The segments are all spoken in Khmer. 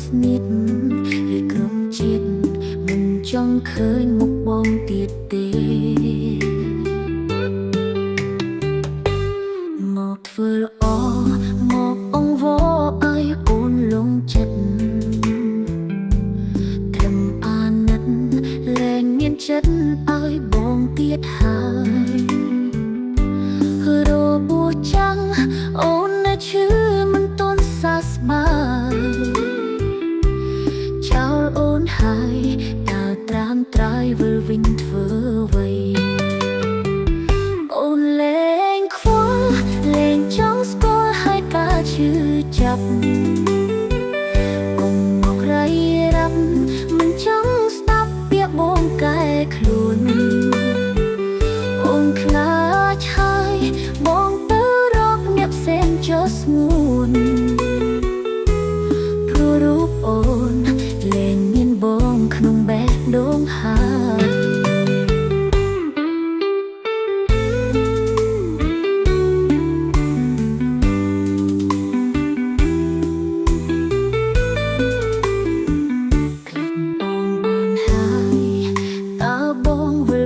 ស្នៀតឬក្រុមជាតិមិនចង់ឃើញមុខបងទៀតទេមកធ្វើល្អមកអង្វរឲ្យអូនលងចិត្តត្រឹមអាណិតលែងមានចិត្តឲ្យបងទៀតហើយរបួសចាំងអូននៅឈឺមិនតន់សះស្បើយចោលអូនហើយតើត្រាំត្រៃវិលវិញធ្វើអ្វីអូនលែងខ្វល់លែងចង់ស្គាល់ហើយការឈឺចាប់កុំមករៃរ៉ាប់មិនចង់ស្ដាប់ពាក្យបងកែខ្លួនអូនខ្លាចហើយបងទៅរកអ្នកផ្សេងចោលស្ងួនព្រោះរូបអូនលែងមានបងក្នុងបេះដូងហើយ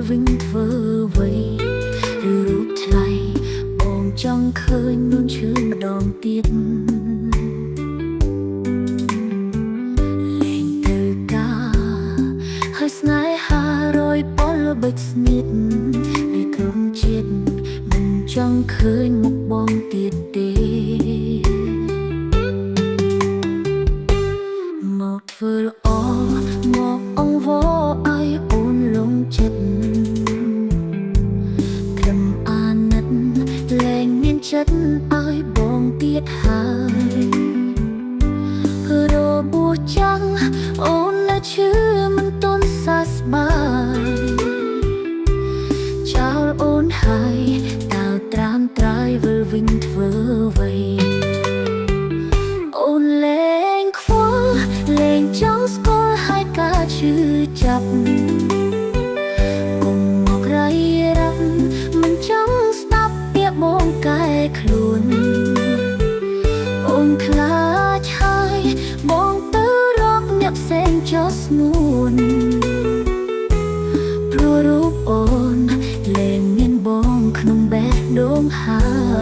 វិញធ្វើអ្វីឬរូបថ្លៃបងចង់ឃើញនួនឈឺម្ដងទៀតលែងទៅការហើយស្នេហារយពលបិទស្នៀតនៃក្រុមជាតិមិនចង់ឃើញមុខបងទៀតទេមកធ្វើល្អមកអង្វរឲ្យអូនលងចិត្តចិត្តឲ្យបងទៀតហើយរបួសចាំងអូននៅឈឺមិនតន់សះស្បើយចោលអូនហើយតើត្រាំត្រៃវិលវិញធ្វើអ្វីអូនលែងខ្វល់លែងចង់ស្គាល់ហើយការឈឺចាប់កុំមករៃរ៉ាប់មិនចង់ស្ដាប់ពាក្យបងកែខ្លួនអូនខ្លាចហើយបងទៅរកអ្នកផ្សេងចោលស្ងួនព្រោះរូបអូនលែងមានបងក្នុងបេះដូងហើយ